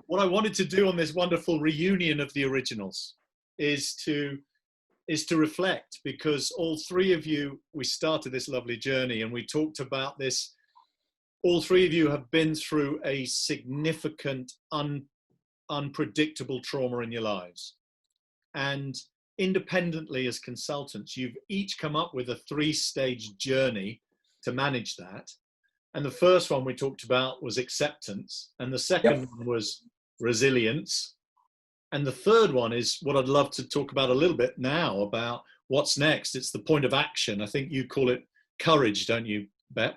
what I wanted to do on this wonderful reunion of the originals is to reflect, because all three of you, we started this lovely journey and we talked about this. All three of you have been through a significant, unpredictable trauma in your lives. And independently as consultants, you've each come up with a 3-stage journey to manage that. And the first one we talked about was acceptance. And the second one was resilience. And the third one is what I'd love to talk about a little bit now, about what's next. It's the point of action. I think you call it courage, don't you, Beth?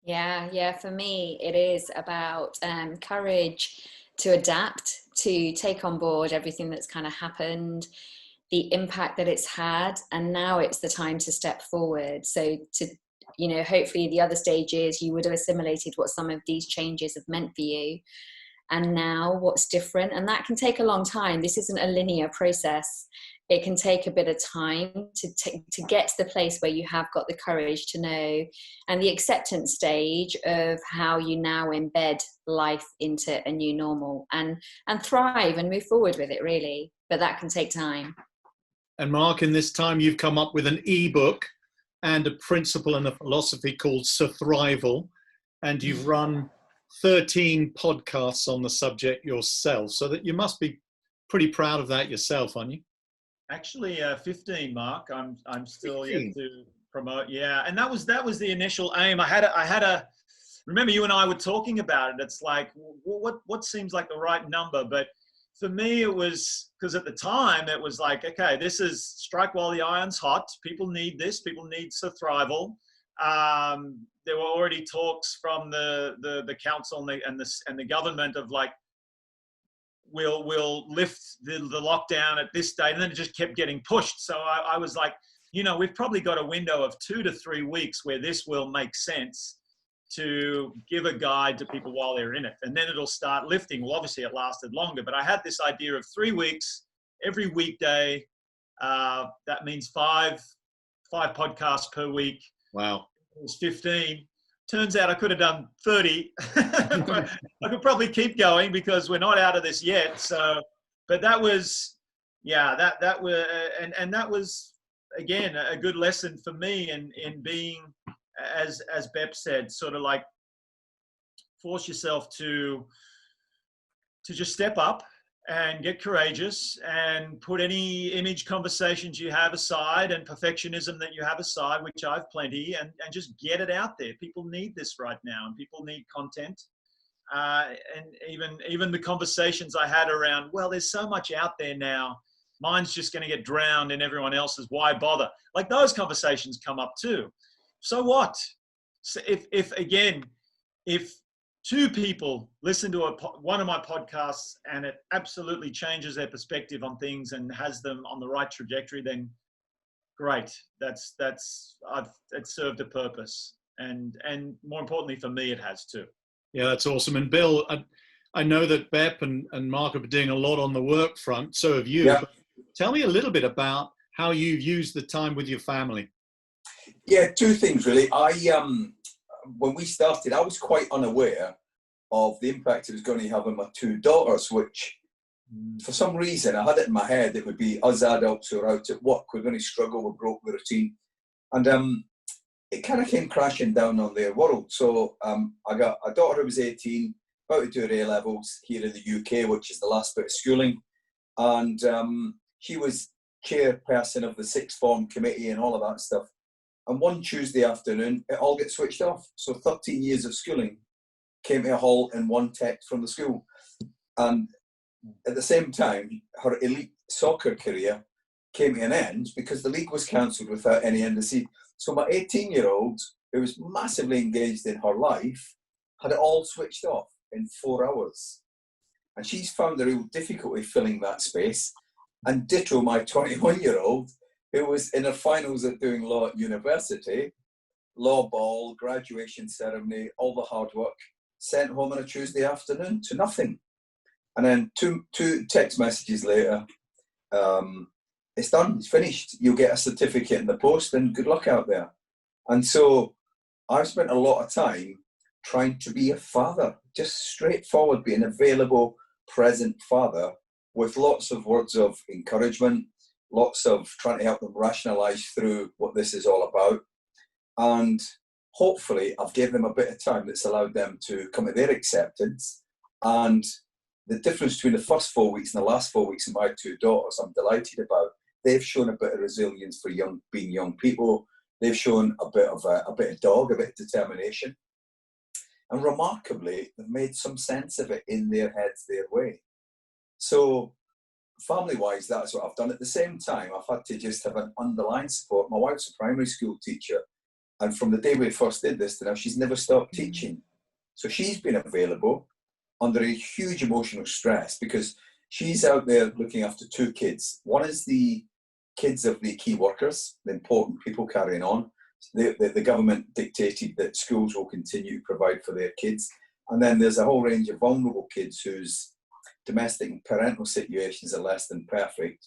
Yeah. For me, it is about courage to adapt, to take on board everything that's kind of happened, the impact that it's had, and now it's the time to step forward. So to, hopefully the other stages, you would have assimilated what some of these changes have meant for you. And now what's different, and that can take a long time. This isn't a linear process. It can take a bit of time to get to the place where you have got the courage to know, and the acceptance stage of how you now embed life into a new normal and thrive and move forward with it, really. But that can take time. And Mark, in this time, you've come up with an ebook and a principle and a philosophy called Surthrival, and you've run 13 podcasts on the subject yourself, so that you must be pretty proud of that yourself, aren't you? Actually, 15, Mark. I'm still 15. Yet to promote. Yeah, and that was the initial aim. I had a. Remember, you and I were talking about it. It's like what seems like the right number, but for me, it was because at the time it was like, okay, this is strike while the iron's hot. People need this. People need Surthrival. There were already talks from the council and the government of like, we'll lift the lockdown at this date, and then it just kept getting pushed. So I was like, we've probably got a window of 2 to 3 weeks where this will make sense to give a guide to people while they're in it, and then it'll start lifting. Well, obviously it lasted longer, but I had this idea of 3 weeks, every weekday. That means five podcasts per week. Wow. It was 15. Turns out I could have done 30. I could probably keep going because we're not out of this yet. So, but that was, that was, and that was again a good lesson for me in being, as Bep said, sort of like force yourself to just step up and get courageous and put any image conversations you have aside and perfectionism that you have aside, which I've plenty, and just get it out there. People need this right now, and people need content. And even the conversations I had around, well, there's so much out there now. Mine's just going to get drowned in everyone else's. Why bother? Like those conversations come up too. So what? So if 2 people listen to one of my podcasts and it absolutely changes their perspective on things and has them on the right trajectory, then great. That's it served a purpose, and more importantly for me, it has too. Yeah, that's awesome. And Bill, I know that Bep and Mark are doing a lot on the work front. So have you. Yeah. Tell me a little bit about how you've used the time with your family. Yeah, 2 things really. When we started, I was quite unaware of the impact it was going to have on my 2 daughters, which for some reason I had it in my head it would be us adults who are out at work, we're going to struggle, we broke the routine. And it kind of came crashing down on their world. So I got a daughter who was 18, about to do her A-levels here in the UK, which is the last bit of schooling. And she was chairperson of the 6th form committee and all of that stuff. And one Tuesday afternoon, it all gets switched off. So 13 years of schooling came to a halt in one text from the school. And at the same time, her elite soccer career came to an end because the league was cancelled without any end of season. So my 18-year-old, who was massively engaged in her life, had it all switched off in 4 hours. And she's found a real difficulty filling that space. And ditto my 21-year-old, who was in her finals at doing law at university, law ball, graduation ceremony, all the hard work, sent home on a Tuesday afternoon to nothing. And then two text messages later, it's done, it's finished. You'll get a certificate in the post and good luck out there. And so I've spent a lot of time trying to be a father, just straightforward, being available present father with lots of words of encouragement, lots of trying to help them rationalise through what this is all about. And hopefully I've given them a bit of time that's allowed them to come to their acceptance. And the difference between the first 4 weeks and the last 4 weeks of my two daughters, I'm delighted about. They've shown a bit of resilience for being young people. They've shown a bit of dog, a bit of determination. And remarkably, they've made some sense of it in their heads, their way. So family-wise, that's what I've done. At the same time, I've had to just have an underlying support. My wife's a primary school teacher. And from the day we first did this to now, she's never stopped teaching. So she's been available under a huge emotional stress because she's out there looking after two kids. One is the kids of the key workers, the important people carrying on. The government dictated that schools will continue to provide for their kids. And then there's a whole range of vulnerable kids whose domestic and parental situations are less than perfect.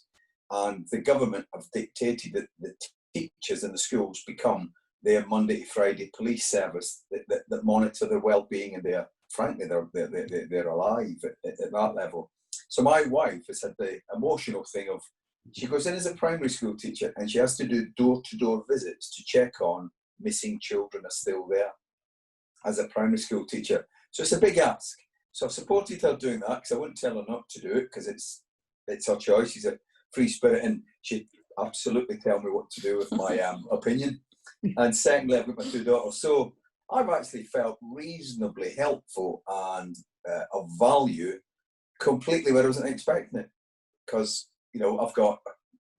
And the government have dictated that the teachers in the schools become their Monday to Friday police service that monitor their well-being, and they're alive at that level. So my wife has had the emotional thing of, she goes in as a primary school teacher and she has to do door-to-door visits to check on missing children are still there as a primary school teacher. So it's a big ask. So I've supported her doing that because I wouldn't tell her not to do it because it's her choice. She's a free spirit and she'd absolutely tell me what to do with my opinion. And secondly, I've got my two daughters. So I've actually felt reasonably helpful and of value completely where I wasn't expecting it. Because, you know,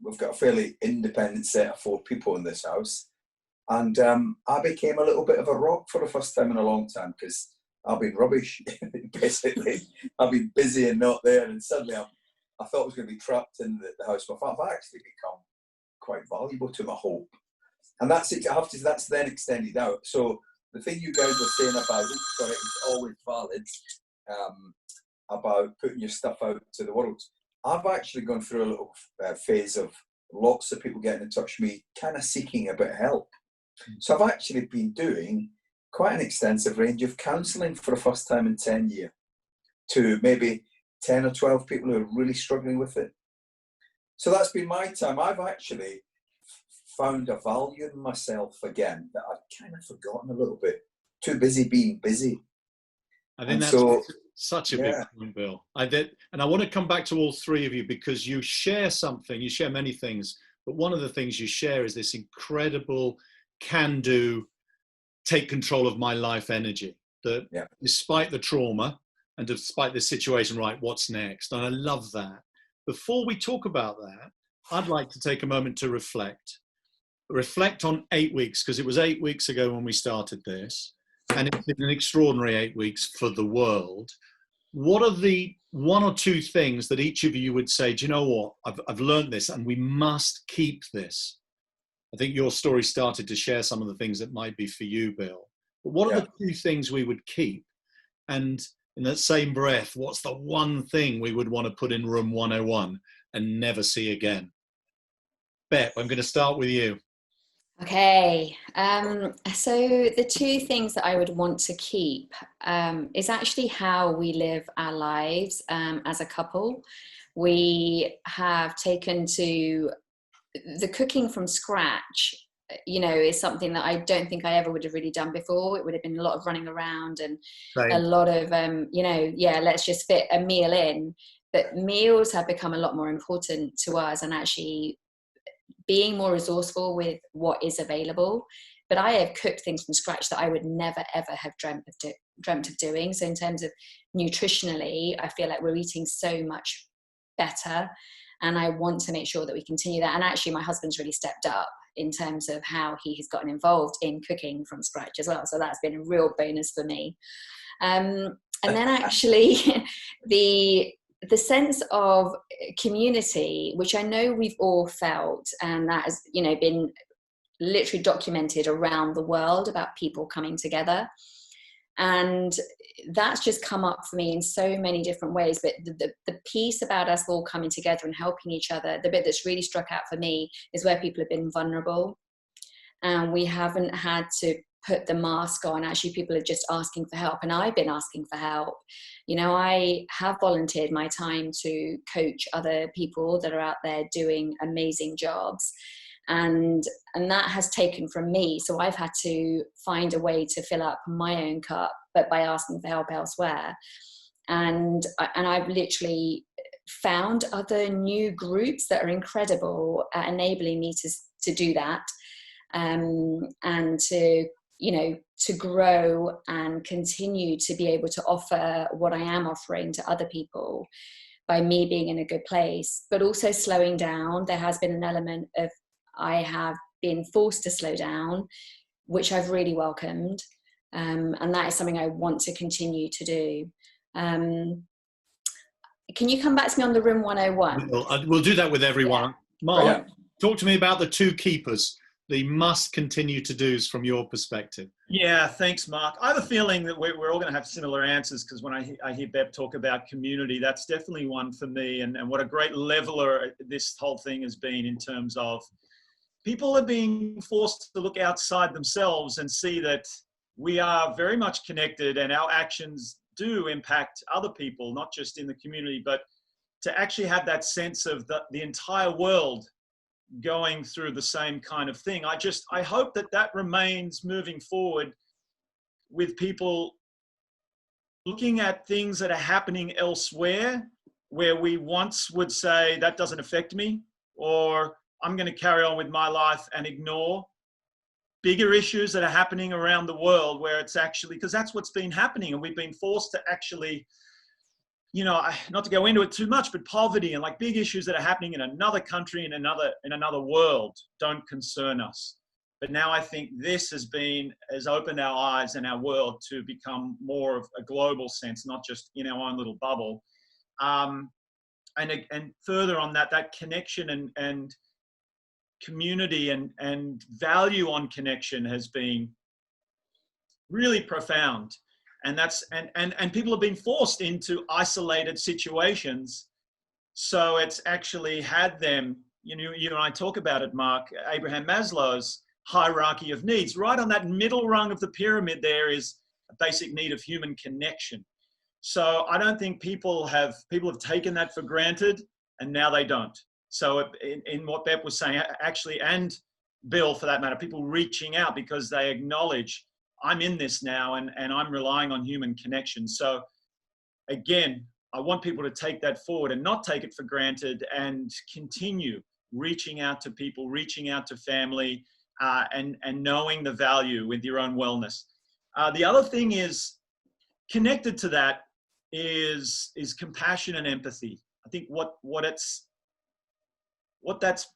we've got a fairly independent set of 4 people in this house. And I became a little bit of a rock for the first time in a long time because I've been rubbish, basically. I've been busy and not there. And suddenly I thought I was going to be trapped in the house. But I've actually become quite valuable to my hope. And that's it. That's then extended out. So the thing you guys were saying about it, sorry, it's always valid, about putting your stuff out to the world. I've actually gone through a little phase of lots of people getting in touch with me, kind of seeking a bit of help. So I've actually been doing quite an extensive range of counselling for the first time in 10 years to maybe 10 or 12 people who are really struggling with it. So that's been my time. I've actually found a value in myself again that I'd kind of forgotten a little bit. Too busy being busy. I think that's such a big point, Bill. And I want to come back to all 3 of you because you share something, you share many things, but one of the things you share is this incredible can-do, take control of my life energy. That despite the trauma and despite the situation, right, what's next? And I love that. Before we talk about that, I'd like to take a moment to reflect on 8 weeks, because it was 8 weeks ago when we started this, and it's been an extraordinary 8 weeks for the world. What are the 1 or 2 things that each of you would say, do you know what, I've learned this and we must keep this? I think your story started to share some of the things that might be for you, Bill. But what are the 2 things we would keep? And in that same breath, what's the one thing we would want to put in room 101 and never see again? Beth, I'm going to start with you. Okay, so the 2 things that I would want to keep is actually how we live our lives as a couple. We have taken to the cooking from scratch, you know, is something that I don't think I ever would have really done before. It would have been a lot of running around and a lot of, you know, let's just fit a meal in. But meals have become a lot more important to us, and actually being more resourceful with what is available. But I have cooked things from scratch that I would never, ever have dreamt of doing. So in terms of nutritionally, I feel like we're eating so much better. And I want to make sure that we continue that. And actually, my husband's really stepped up in terms of how he has gotten involved in cooking from scratch as well. So that's been a real bonus for me. And then actually, the sense of community, which I know we've all felt, and that has, you know, been literally documented around the world about people coming together. And that's just come up for me in so many different ways. But the piece about us all coming together and helping each other, the bit that's really struck out for me is where people have been vulnerable. And we haven't had to put the mask on. Actually, people are just asking for help, and I've been asking for help. You know, I have volunteered my time to coach other people that are out there doing amazing jobs, and that has taken from me. So I've had to find a way to fill up my own cup, but by asking for help elsewhere. And I've literally found other new groups that are incredible at enabling me to do that, and to, you know, to grow and continue to be able to offer what I am offering to other people by me being in a good place, but also slowing down. There has been an element of, I have been forced to slow down, which I've really welcomed. And that is something I want to continue to do. Can you come back to me on the Room 101? We'll do that with everyone. Yeah. Mark, talk to me about the 2 keepers, the must continue to do's from your perspective. Yeah, thanks, Mark. I have a feeling that we're all going to have similar answers, because when I hear Bep talk about community, that's definitely one for me. And what a great leveler this whole thing has been, in terms of people are being forced to look outside themselves and see that we are very much connected, and our actions do impact other people, not just in the community, but to actually have that sense of the entire world going through the same kind of thing. I hope that remains moving forward, with people looking at things that are happening elsewhere, where we once would say that doesn't affect me, or I'm going to carry on with my life and ignore bigger issues that are happening around the world, where it's actually, because that's what's been happening, and we've been forced to actually, you know, not to go into it too much, but poverty and like big issues that are happening in another country, in another world, don't concern us. But now I think this has opened our eyes and our world to become more of a global sense, not just in our own little bubble. And further on that connection and community and value on connection has been really profound. And and people have been forced into isolated situations. So it's actually had them, you and I talk about it, Mark, Abraham Maslow's hierarchy of needs. Right on that middle rung of the pyramid there is a basic need of human connection. So I don't think people have taken that for granted, and now they don't. So in what Bep was saying, actually, and Bill for that matter, people reaching out because they acknowledge, I'm in this now, and I'm relying on human connection. So again, I want people to take that forward and not take it for granted, and continue reaching out to people, reaching out to family, and knowing the value with your own wellness. The other thing is, connected to that is compassion and empathy. I think what that's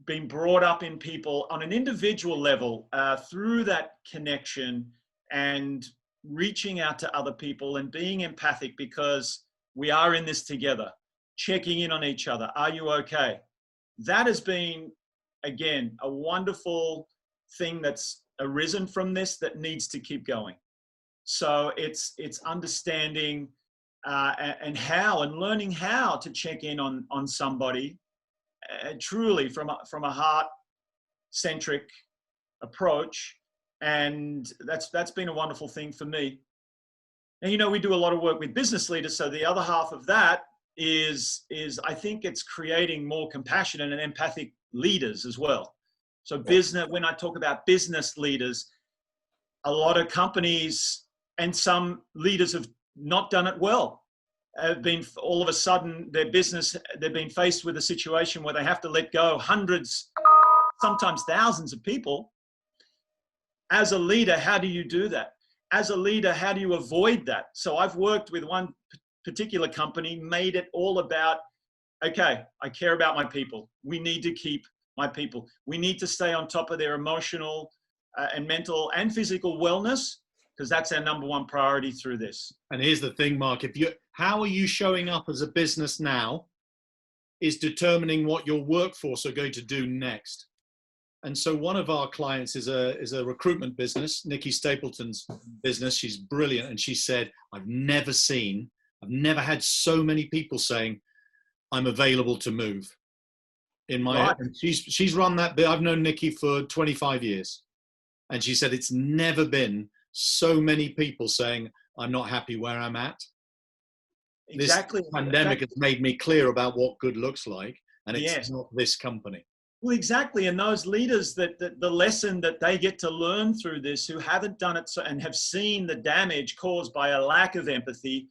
been brought up in people on an individual level, through that connection and reaching out to other people and being empathic, because we are in this together, checking in on each other. Are you okay? That has been, again, a wonderful thing that's arisen from this that needs to keep going. So it's understanding and learning how to check in on somebody, truly from a heart-centric approach, and that's been a wonderful thing for me. And we do a lot of work with business leaders, so the other half of that is I think it's creating more compassionate and empathic leaders as well. So business, when I talk about business leaders, a lot of companies and some leaders have not done it well. Have been, all of a sudden, they've been faced with a situation where they have to let go hundreds, sometimes thousands of people. As a leader, how do you do that? As a leader, how do you avoid that? So I've worked with one particular company, made it all about, okay, I care about my people. We need to keep my people. We need to stay on top of their emotional and mental and physical wellness, because that's our number one priority through this. And here's the thing, Mark, how are you showing up as a business now is determining what your workforce are going to do next. And so one of our clients is a recruitment business, Nikki Stapleton's business. She's brilliant. And she said, I've never had so many people saying, I'm available to move. And she's run that bit. I've known Nikki for 25 years. And she said it's never been so many people saying, I'm not happy where I'm at. Exactly. This pandemic has made me clear about what good looks like, and it's Yes. not this company. Well, exactly. And those leaders, that the lesson that they get to learn through this, who haven't done it and have seen the damage caused by a lack of empathy,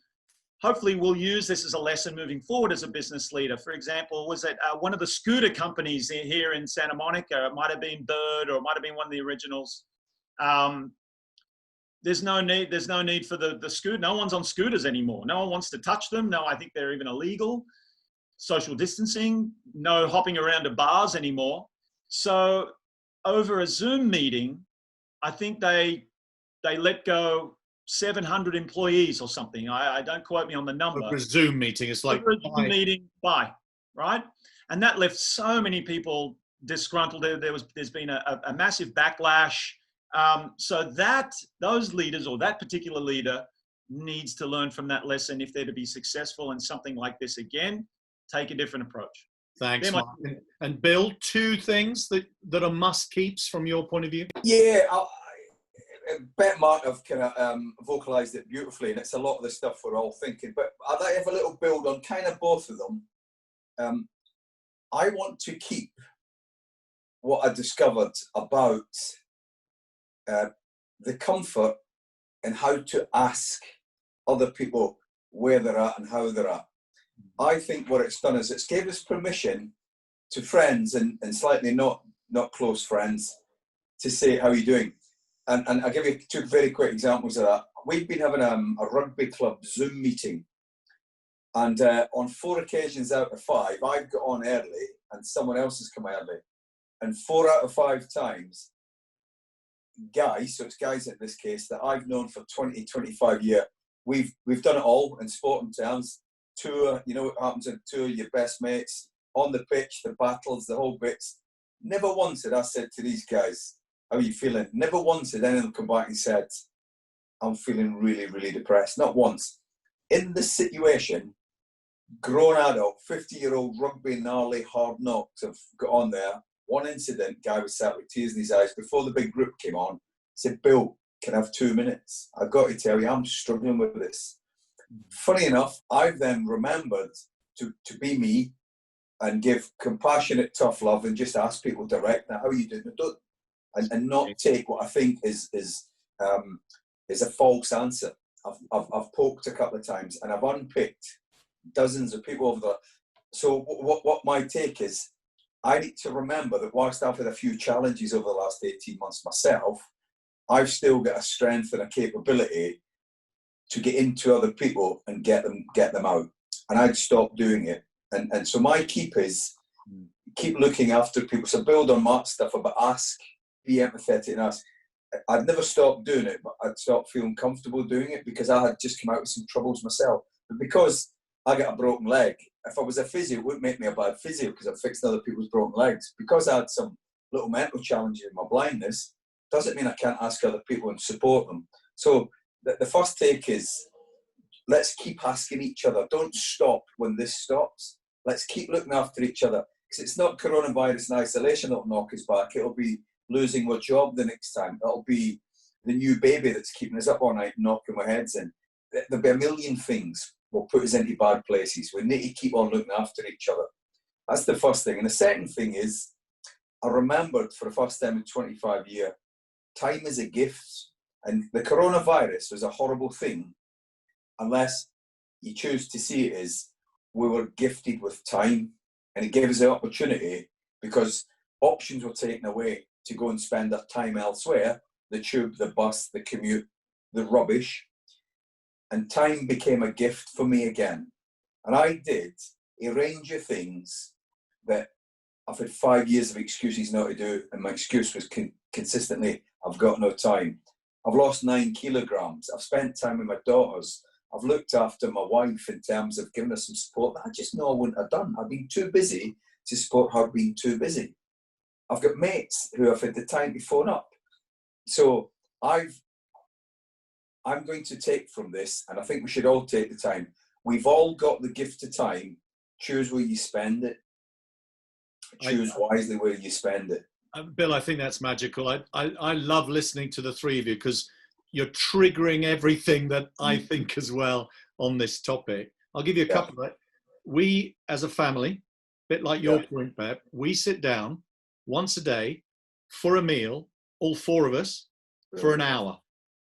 hopefully we'll use this as a lesson moving forward as a business leader. For example, was it one of the scooter companies here in Santa Monica? It might have been Bird, or it might have been one of the originals. There's no need for the scooter. No one's on scooters anymore. No one wants to touch them. No, I think they're even illegal. Social distancing, no hopping around to bars anymore. So over a Zoom meeting, I think they let go 700 employees or something. I don't quote me on the number. Over a Zoom meeting, it's like over a Zoom meeting, bye, right? And that left so many people disgruntled. There's been a massive backlash. So those leaders, or that particular leader, needs to learn from that lesson if they're to be successful in something like this again. Take a different approach. Thanks, Mark. And Bill, 2 things that are must-keeps from your point of view? Yeah, Bet Mark have kind of vocalised it beautifully, and it's a lot of the stuff we're all thinking. But I'd like to have a little build on kind of both of them. I want to keep what I discovered about the comfort and how to ask other people where they're at and how they're at. I think what it's done is it's gave us permission to friends and slightly not close friends to say, how are you doing? And I'll give you 2 very quick examples of that. We've been having a rugby club Zoom meeting, and on 4 occasions out of 5, I've got on early and someone else has come early. And 4 out of 5 times, guys, so it's guys in this case, that I've known for 20, 25 years, we've done it all in sporting terms. Tour, you know what happens in tour, your best mates, on the pitch, the battles, the whole bits. Never once had I said to these guys, how are you feeling? Never once had any of them come back and said, I'm feeling really, really depressed. Not once. In this situation, grown adult, 50-year-old rugby gnarly hard knocks have got on there. One incident, guy was sat with tears in his eyes before the big group came on, said, Bill, can I have 2 minutes? I've got to tell you, I'm struggling with this. Funny enough, I've then remembered to be me and give compassionate, tough love and just ask people direct, now, how are you doing? And not take what I think is a false answer. I've poked a couple of times and I've unpicked dozens of people over there. So what my take is, I need to remember that whilst I've had a few challenges over the last 18 months myself, I've still got a strength and a capability to get into other people and get them out. And I'd stop doing it. And so my keep is keep looking after people. So build on Mark's stuff about ask, be empathetic and ask. I'd never stopped doing it, but I'd stopped feeling comfortable doing it because I had just come out with some troubles myself. But because I got a broken leg, if I was a physio, it wouldn't make me a bad physio because I've fixed other people's broken legs. Because I had some little mental challenges in my blindness, doesn't mean I can't ask other people and support them. So the first take is, let's keep asking each other. Don't stop when this stops. Let's keep looking after each other. Because it's not coronavirus and isolation that'll knock us back. It'll be losing our job the next time. It'll be the new baby that's keeping us up all night and knocking our heads in. There'll be a million things will put us into bad places. We need to keep on looking after each other. That's the first thing. And the second thing is, I remembered for the first time in 25 years, time is a gift. And the coronavirus was a horrible thing unless you choose to see it as we were gifted with time, and it gave us the opportunity because options were taken away to go and spend our time elsewhere, the tube, the bus, the commute, the rubbish, and time became a gift for me again. And I did a range of things that I've had 5 years of excuses not to do, and my excuse was consistently, I've got no time. I've lost 9 kilograms. I've spent time with my daughters. I've looked after my wife in terms of giving her some support that I just know I wouldn't have done. I've been too busy to support her being too busy. I've got mates who have had the time to phone up. So I'm going to take from this, and I think we should all take the time. We've all got the gift of time. Choose where you spend it. Choose wisely where you spend it. Bill, I think that's magical. I love listening to the three of you because you're triggering everything that I think as well on this topic. I'll give you a couple of it. We, as a family, a bit like your point, Beb, we sit down once a day for a meal, all four of us, for an hour.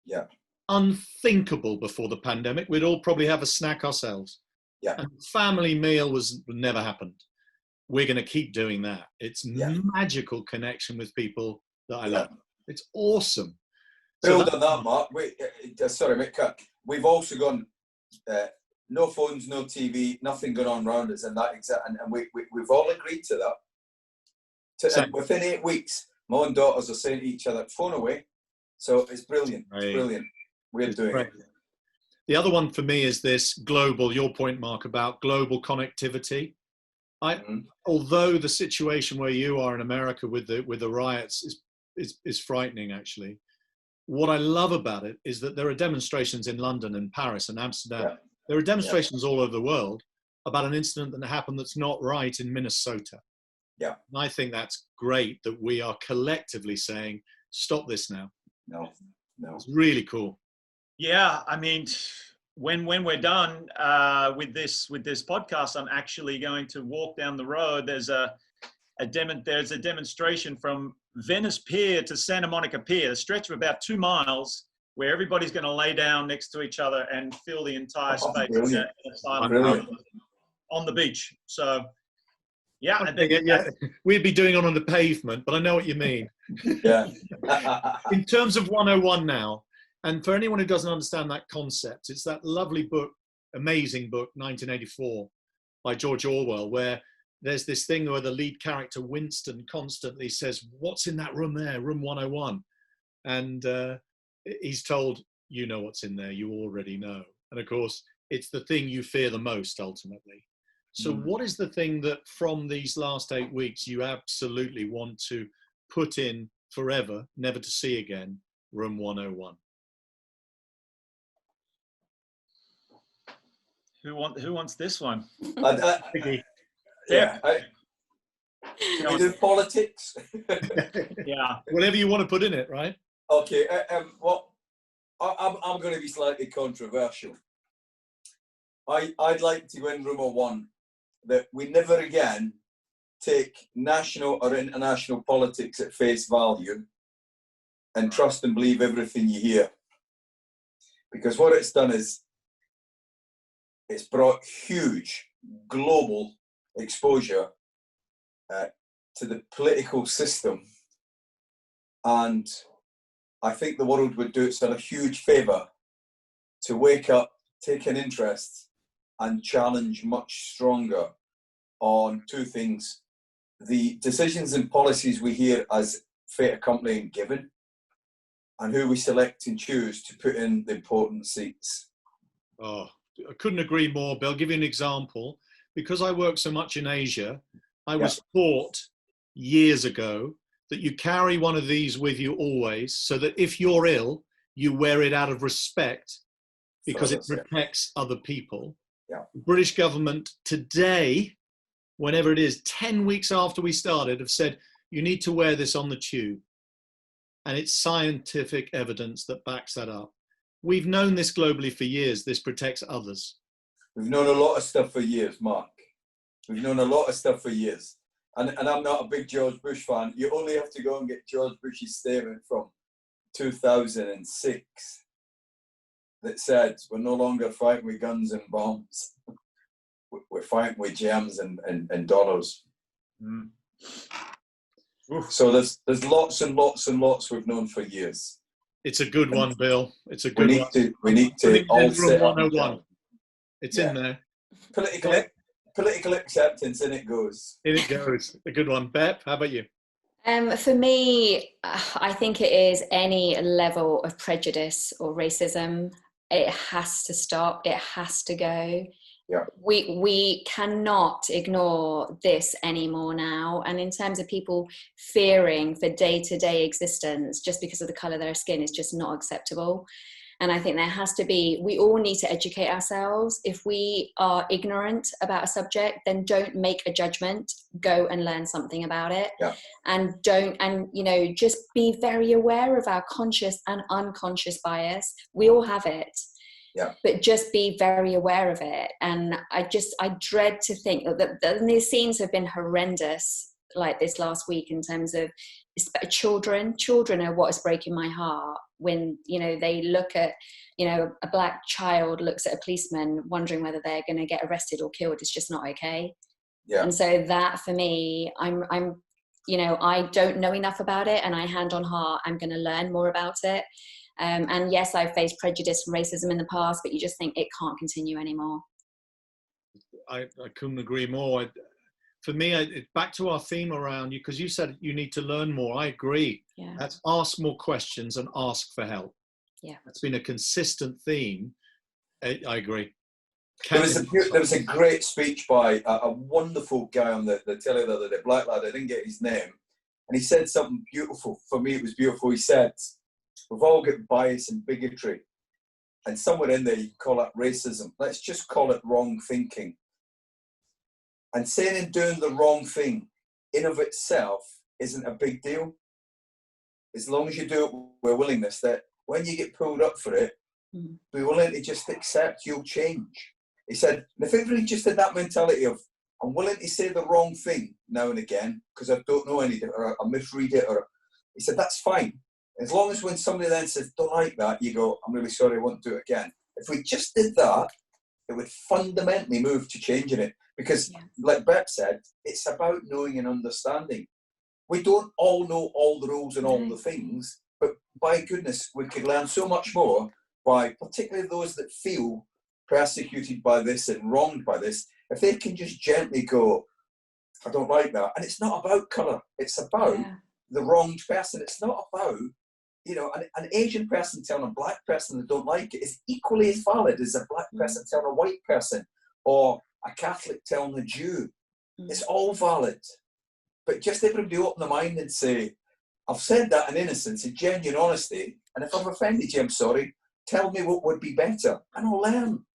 Yeah. Unthinkable before the pandemic. We'd all probably have a snack ourselves. Yeah. And family meal never happened. We're going to keep doing that. It's magical connection with people that I love. It's awesome. Build on that, Mark. Sorry, mate, cut. We've also gone no phones, no TV, nothing going on around us, and we've all agreed to that. And within 8 weeks, my own daughters are saying to each other, "Phone away." So it's brilliant. It's brilliant. We're doing it. The other one for me is this global. Your point, Mark, about global connectivity. Although the situation where you are in America with the riots is frightening, actually. What I love about it is that there are demonstrations in London and Paris and Amsterdam. Yeah. There are demonstrations all over the world about an incident that happened that's not right in Minnesota. Yeah. And I think that's great that we are collectively saying, stop this now. No. It's really cool. Yeah, I mean, when we're done with this podcast, I'm actually going to walk down the road. There's a demonstration from Venice Pier to Santa Monica Pier, a stretch of about 2 miles, where everybody's going to lay down next to each other and fill the entire space on the beach. So, we'd be doing it on the pavement, but I know what you mean. Yeah. In terms of 101 now, and for anyone who doesn't understand that concept, it's that lovely book, amazing book, 1984, by George Orwell, where there's this thing where the lead character, Winston, constantly says, "What's in that room there? Room 101." And he's told, "You know what's in there. You already know." And of course, it's the thing you fear the most, ultimately. So what is the thing that from these last 8 weeks you absolutely want to put in forever, never to see again, room 101? Who wants this one? Can we do politics? Yeah. Whatever you want to put in it, right? Okay. I'm going to be slightly controversial. I'd like to go in room 1 that we never again take national or international politics at face value and trust and believe everything you hear. Because what it's done is it's brought huge global exposure to the political system. And I think the world would do itself a huge favour to wake up, take an interest, and challenge much stronger on 2 things. The decisions and policies we hear as fait accompli and given, and who we select and choose to put in the important seats. Oh, I couldn't agree more, Bill. I'll give you an example. Because I work so much in Asia, I was taught years ago that you carry one of these with you always, so that if you're ill, you wear it out of respect because it protects other people. Yeah. The British government today, whenever it is, 10 weeks after we started, have said, you need to wear this on the tube. And it's scientific evidence that backs that up. We've known this globally for years. This protects others. We've known a lot of stuff for years, Mark. We've known a lot of stuff for years. And I'm not a big George Bush fan. You only have to go and get George Bush's statement from 2006 that said, we're no longer fighting with guns and bombs. We're fighting with gems and dollars. Mm. So there's lots and lots and lots we've known for years. It's a good one, Bill. It's a good one. We need to all set up. It's in there. Political acceptance, in it goes. In it goes. A good one. Bep, how about you? For me, I think it is any level of prejudice or racism. It has to stop. It has to go. Yeah. We cannot ignore this anymore now. And in terms of people fearing for day-to-day existence just because of the colour of their skin, is just not acceptable. And I think there has to be, we all need to educate ourselves. If we are ignorant about a subject, then don't make a judgment, go and learn something about it. Yeah. And just be very aware of our conscious and unconscious bias. We all have it. Yeah. But just be very aware of it. And I dread to think that these scenes have been horrendous, like this last week, in terms of children are what is breaking my heart when, they look at, a black child looks at a policeman wondering whether they're going to get arrested or killed. It's just not okay. Yeah. And so that for me, I'm I don't know enough about it, and I hand on heart, I'm going to learn more about it. And yes, I've faced prejudice and racism in the past, but you just think it can't continue anymore. I couldn't agree more. For me, back to our theme around you, because you said you need to learn more. I agree. Yeah. That's ask more questions and ask for help. Yeah. That's been a consistent theme. I agree. There was a great speech by a wonderful guy on the telly the other day, black lad, I didn't get his name. And he said something beautiful. For me, it was beautiful. He said, we've all got bias and bigotry. And somewhere in there, you can call it racism. Let's just call it wrong thinking. And saying and doing the wrong thing in of itself isn't a big deal. As long as you do it with willingness, that when you get pulled up for it, be willing to just accept you'll change. He said, if everybody just had that mentality of, I'm willing to say the wrong thing now and again, because I don't know anything, or I misread it, he said, that's fine. As long as when somebody then says, don't like that, you go, I'm really sorry, I won't do it again. If we just did that, it would fundamentally move to changing it. Because, like Bep said, it's about knowing and understanding. We don't all know all the rules and all the things, but by goodness, we could learn so much more by particularly those that feel persecuted by this and wronged by this. If they can just gently go, I don't like that. And it's not about colour. It's about the wronged person. It's not about, an Asian person telling a black person they don't like it is equally as valid as a black person telling a white person, or a Catholic telling a Jew. It's all valid. But just everybody open their mind and say, I've said that in innocence, in genuine honesty, and if I've offended you, I'm sorry, tell me what would be better, and I'll learn.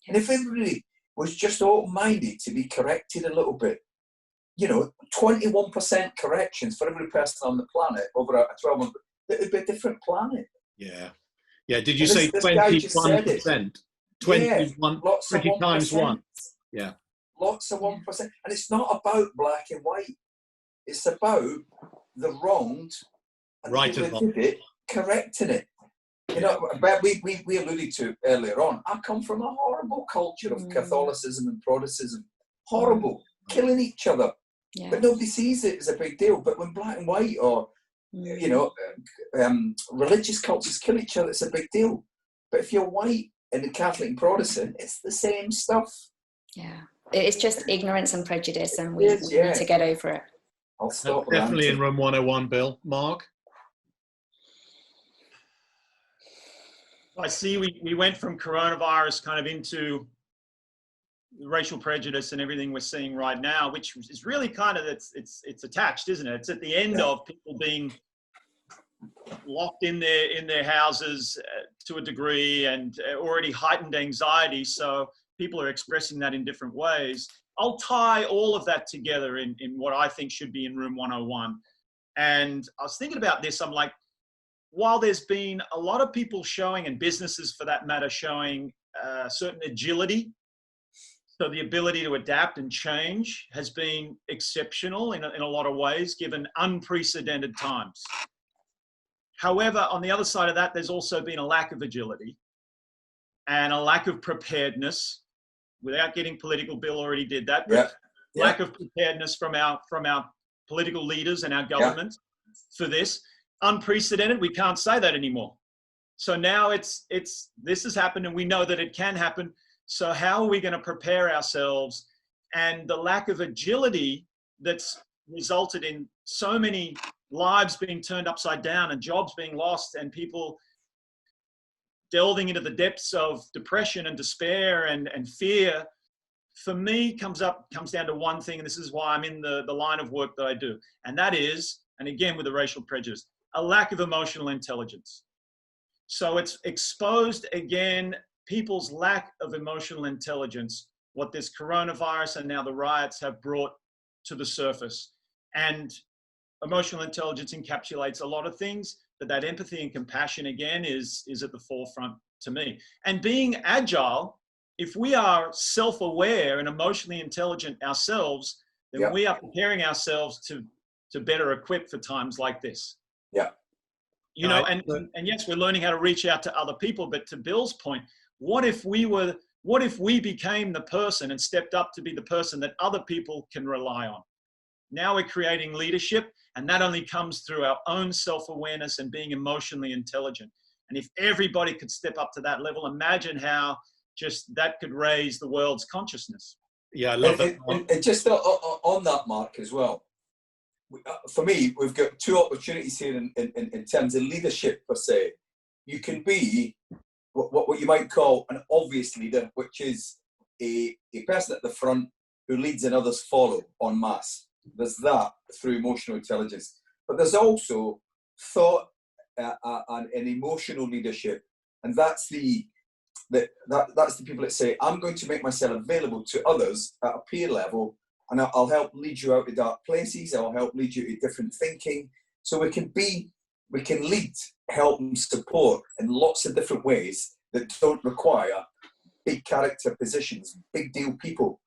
And if everybody was just open-minded to be corrected a little bit, 21% corrections for every person on the planet over a 12-month, it would be a different planet. Yeah. Yeah, did you say 21%? 21, lots 20 of 1%. times 1. Yeah. Lots of 1%. And it's not about black and white. It's about the wronged and Right the people that did it, correcting it. But we alluded to earlier on, I come from a horrible culture of Catholicism and Protestantism. Horrible. Killing each other. Yeah. But nobody sees it as a big deal. But when black and white or, religious cultures kill each other, it's a big deal. But if you're white and a Catholic and Protestant, it's the same stuff. Yeah. It's just ignorance and prejudice, and we need to get over it. I'll stop. Definitely in Room 101, Bill. Mark? I see we went from coronavirus kind of into racial prejudice and everything we're seeing right now, which is really kind of, it's attached, isn't it? It's at the end of people being locked in their houses to a degree, and already heightened anxiety. So people are expressing that in different ways. I'll tie all of that together in what I think should be in Room 101. And I was thinking about this. I'm like, while there's been a lot of people showing, and businesses for that matter, showing certain agility, so the ability to adapt and change has been exceptional in a lot of ways, given unprecedented times. However, on the other side of that, there's also been a lack of agility and a lack of preparedness. Without getting political, Bill already did that, but lack of preparedness from our political leaders and our government for this. Unprecedented, we can't say that anymore. So now this has happened, and we know that it can happen. So how are we going to prepare ourselves? And the lack of agility that's resulted in so many lives being turned upside down and jobs being lost and people delving into the depths of depression and despair and fear, for me, comes down to one thing, and this is why I'm in the line of work that I do. And that is, and again with the racial prejudice, a lack of emotional intelligence. So it's exposed again people's lack of emotional intelligence, what this coronavirus and now the riots have brought to the surface. And emotional intelligence encapsulates a lot of things, but that empathy and compassion again is at the forefront to me. And being agile, if we are self-aware and emotionally intelligent ourselves, then we are preparing ourselves to better equip for times like this. Yeah. You know, and yes, we're learning how to reach out to other people, but to Bill's point, what if we became the person and stepped up to be the person that other people can rely on? Now we're creating leadership, and that only comes through our own self-awareness and being emotionally intelligent. And if everybody could step up to that level, imagine how just that could raise the world's consciousness. Yeah, I love that. And just on that, Mark, as well, for me, we've got two opportunities here in terms of leadership, per se. You can be what you might call an obvious leader, which is a person at the front who leads and others follow en masse. There's that through emotional intelligence. But there's also thought and emotional leadership. And that's that's the people that say, I'm going to make myself available to others at a peer level, and I'll help lead you out to dark places. I'll help lead you to different thinking. So we can lead, help and support in lots of different ways that don't require big character positions, big deal people.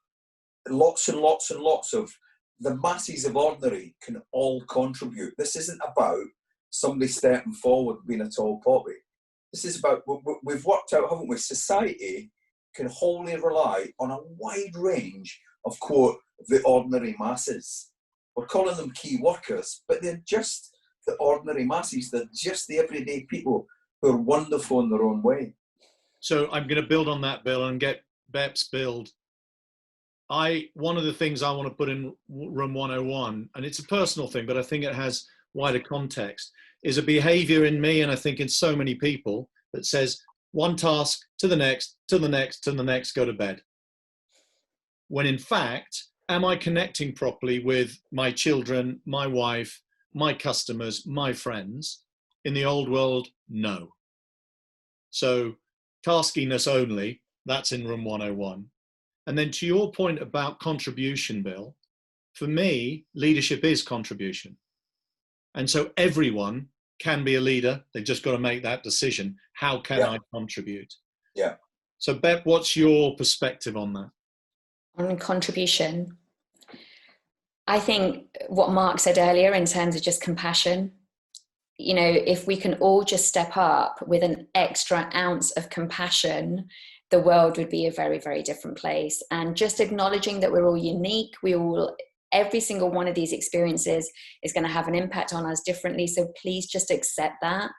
Lots and lots and lots of the masses of ordinary can all contribute. This isn't about somebody stepping forward being a tall poppy. This is about, we've worked out, haven't we? Society can wholly rely on a wide range of, quote, the ordinary masses. We're calling them key workers, but they're just the ordinary masses. They're just the everyday people who are wonderful in their own way. So I'm going to build on that, Bill, and get Bep's build. One of the things I want to put in Room 101, and it's a personal thing, but I think it has wider context, is a behavior in me, and I think in so many people, that says one task to the next, to the next, to the next, go to bed. When in fact, am I connecting properly with my children, my wife, my customers, my friends? In the old world, no. So taskiness only, that's in Room 101. And then to your point about contribution, Bill, for me, leadership is contribution. And so everyone can be a leader. They've just got to make that decision. How can I contribute? Yeah. So Bep, what's your perspective on that? On contribution, I think what Mark said earlier in terms of just compassion, you know, if we can all just step up with an extra ounce of compassion, the world would be a very, very different place. And just acknowledging that we're all unique, every single one of these experiences is going to have an impact on us differently. So please just accept that.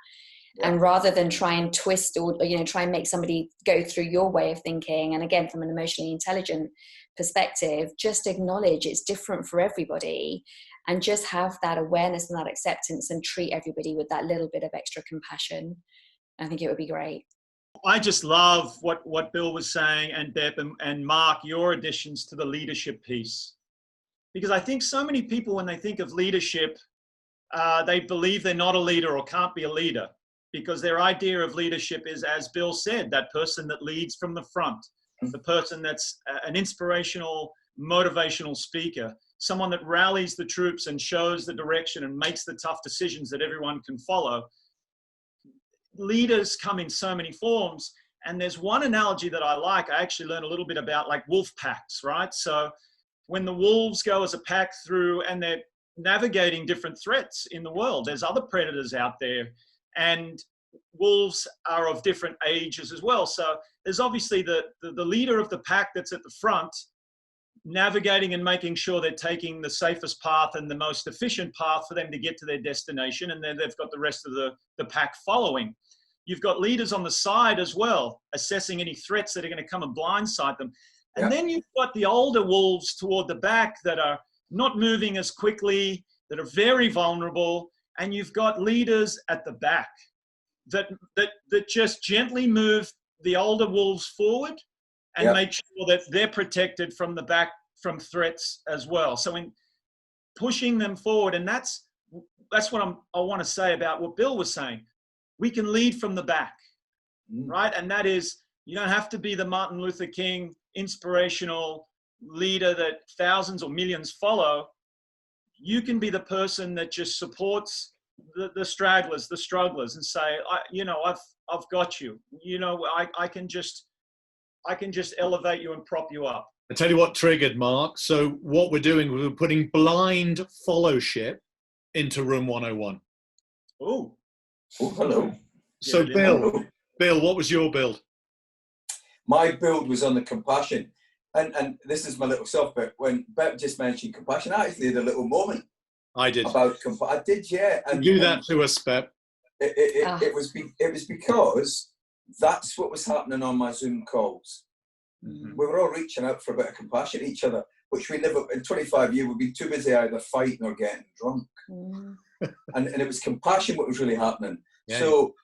Yeah. And rather than try and twist or, you know, try and make somebody go through your way of thinking, and again, from an emotionally intelligent perspective, just acknowledge it's different for everybody and just have that awareness and that acceptance and treat everybody with that little bit of extra compassion. I think it would be great. I just love what Bill was saying, and Bep and Mark, your additions to the leadership piece. Because I think so many people, when they think of leadership, they believe they're not a leader or can't be a leader, because their idea of leadership is, as Bill said, that person that leads from the front, the person that's an inspirational, motivational speaker, someone that rallies the troops and shows the direction and makes the tough decisions that everyone can follow. Leaders come in so many forms. And there's one analogy that I like. I actually learned a little bit about, like, wolf packs, right? So when the wolves go as a pack through and they're navigating different threats in the world, there's other predators out there, and wolves are of different ages as well. So there's obviously the leader of the pack that's at the front, navigating and making sure they're taking the safest path and the most efficient path for them to get to their destination. And then they've got the rest of the pack following. You've got leaders on the side as well, assessing any threats that are going to come and blindside them. And then you've got the older wolves toward the back that are not moving as quickly, that are very vulnerable. And you've got leaders at the back that just gently move the older wolves forward and make sure that they're protected from the back from threats as well. So in pushing them forward, and that's what I want to say about what Bill was saying. We can lead from the back. right? And that is, you don't have to be the Martin Luther King inspirational leader that thousands or millions follow. You can be the person that just supports the stragglers, the strugglers, and say, I've got you. I can just elevate you and prop you up. I tell you what triggered, Mark. So what we're doing, we're putting blind followship into room 101. Oh, hello. So Yeah, Bill, what was your build? My build was on the compassion. And this is my little self bit. When Beth just mentioned compassion, I actually had a little moment. I did. About I did, yeah. And do that to us, Beth. It was because that's what was happening on my Zoom calls. Mm-hmm. We were all reaching out for a bit of compassion each other, which we never, in 25 years, we'd be too busy either fighting or getting drunk. And it was compassion what was really happening. Yeah. So,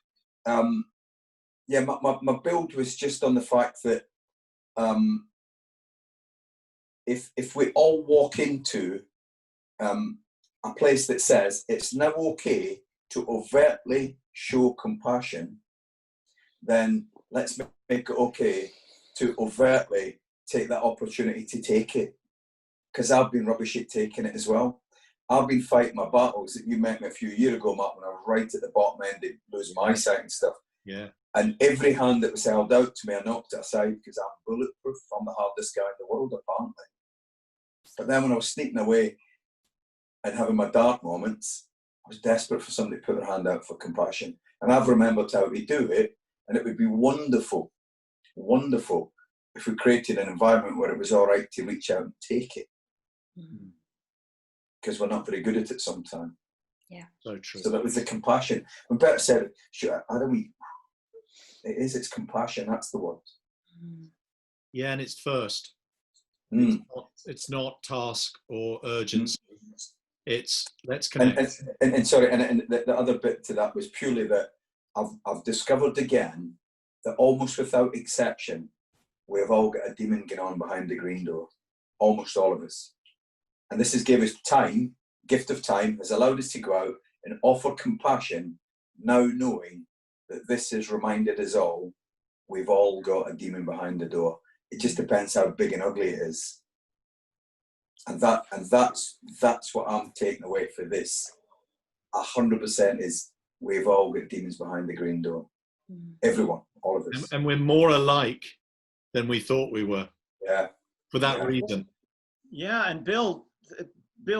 my build was just on the fact that if we all walk into a place that says it's now okay to overtly show compassion, then let's make it okay to overtly take that opportunity to take it. Because I've been rubbish at taking it as well. I've been fighting my battles that you met me a few years ago, Mark, when I was right at the bottom end of losing my eyesight and stuff. Yeah. And every hand that was held out to me, I knocked it aside because I'm bulletproof. I'm the hardest guy in the world, apparently. But then when I was sneaking away and having my dark moments, I was desperate for somebody to put their hand out for compassion. And I've remembered how to do it. And it would be wonderful, wonderful if we created an environment where it was all right to reach out and take it. Because we're not very good at it sometimes. Yeah. So true. So that was the compassion. When Bert said, sure, how do we? It's compassion. That's the word. Yeah, and it's first. It's not task or urgency. It's let's connect. And sorry, and the other bit to that was purely that I've discovered again that almost without exception, we've all got a demon going on behind the green door. Almost all of us. And this has given us time, gift of time, has allowed us to go out and offer compassion, now knowing that this has reminded us all, we've all got a demon behind the door. It just depends how big and ugly it is. And that's what I'm taking away for this. 100% is we've all got demons behind the green door. Everyone, all of us. And we're more alike than we thought we were. Yeah. For that reason. Yeah, and Bill,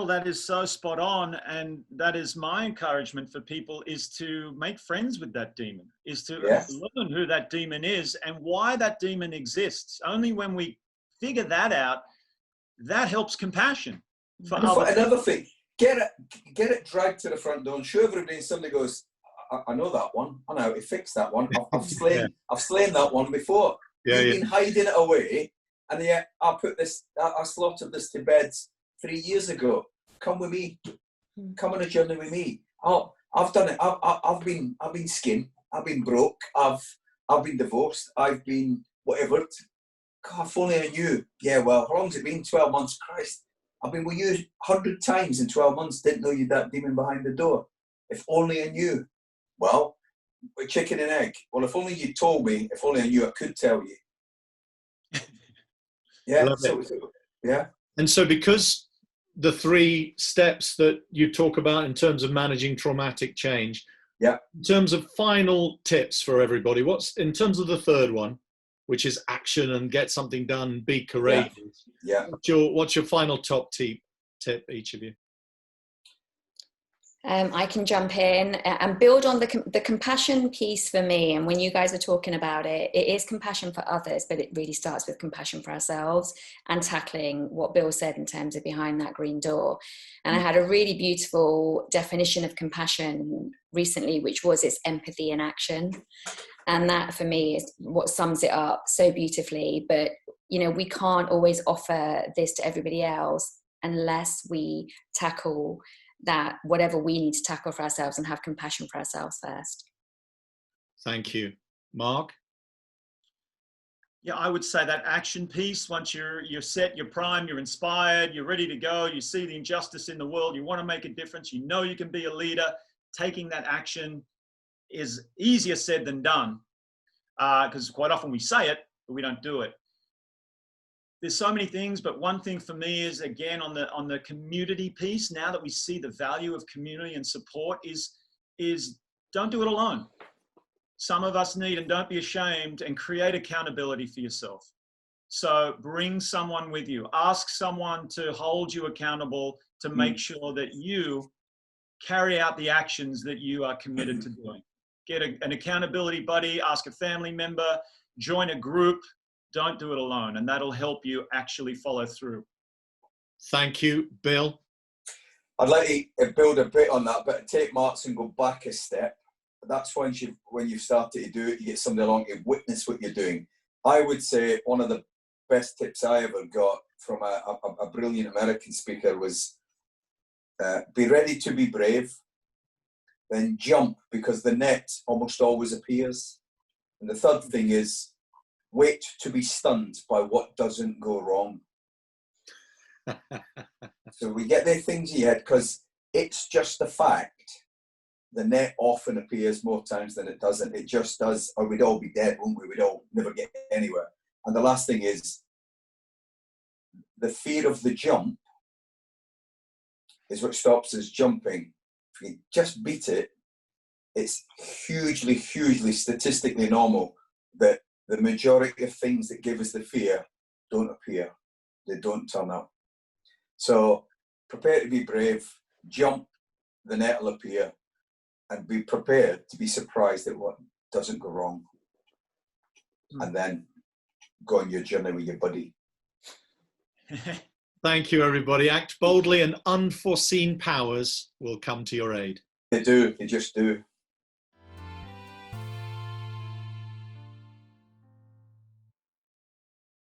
that is so spot on. And that is my encouragement for people, is to make friends with that demon, is to learn who that demon is and why that demon exists. Only when we figure that out, that helps compassion. For another thing, get it dragged to the front door and show everybody, and somebody goes, I know that one. I know how to fix that one. I've slain that one before. You've been hiding it away, and yet I slaughtered this to bed 3 years ago. Come with me. Come on a journey with me. I've done it. I've been skinned. I've been broke. I've been divorced. I've been whatever. God, if only I knew. Yeah, well, how long's it been? 12 months. Christ. I've been with you 100 times in 12 months. Didn't know you'd that demon behind the door. If only I knew. Well, chicken and egg. Well, if only you told me. If only I knew, I could tell you. Yeah. Yeah. And so because the 3 steps that you talk about in terms of managing traumatic change, in terms of final tips for everybody, what's in terms of the third one, which is action and get something done, be courageous. Yeah. What's your final top tip, each of you? I can jump in and build on the compassion piece for me. And when you guys are talking about it, it is compassion for others, but it really starts with compassion for ourselves and tackling what Bill said in terms of behind that green door. And I had a really beautiful definition of compassion recently, which was its empathy in action. And that for me is what sums it up so beautifully. But, we can't always offer this to everybody else unless we tackle that, whatever we need to tackle for ourselves, and have compassion for ourselves first. Thank you. Mark? Yeah, I would say that action piece, once you're set, you're primed, you're inspired, you're ready to go, you see the injustice in the world, you want to make a difference, you know you can be a leader, taking that action is easier said than done. because quite often we say it, but we don't do it. There's so many things, but one thing for me is, again, on the community piece, now that we see the value of community and support, is don't do it alone. Some of us need, and don't be ashamed, and create accountability for yourself. So bring someone with you. Ask someone to hold you accountable to make sure that you carry out the actions that you are committed to doing. Get an accountability buddy, ask a family member, join a group. Don't do it alone, and that'll help you actually follow through. Thank you, Bill. I'd like to build a bit on that, but take Marks and go back a step. That's when you've started to do it, you get somebody along to witness what you're doing. I would say one of the best tips I ever got from a brilliant American speaker was be ready to be brave, then jump, because the net almost always appears. And the third thing is wait to be stunned by what doesn't go wrong. So we get the things in your head, because it's just a fact. The net often appears more times than it doesn't. It just does, or we'd all be dead, wouldn't we? We'd all never get anywhere. And the last thing is, the fear of the jump is what stops us jumping. If you just beat it, it's hugely, hugely statistically normal that the majority of things that give us the fear don't appear. They don't turn up. So prepare to be brave, jump, the net will appear, and be prepared to be surprised at what doesn't go wrong. And then go on your journey with your buddy. Thank you, everybody. Act boldly and unforeseen powers will come to your aid. They do, they just do.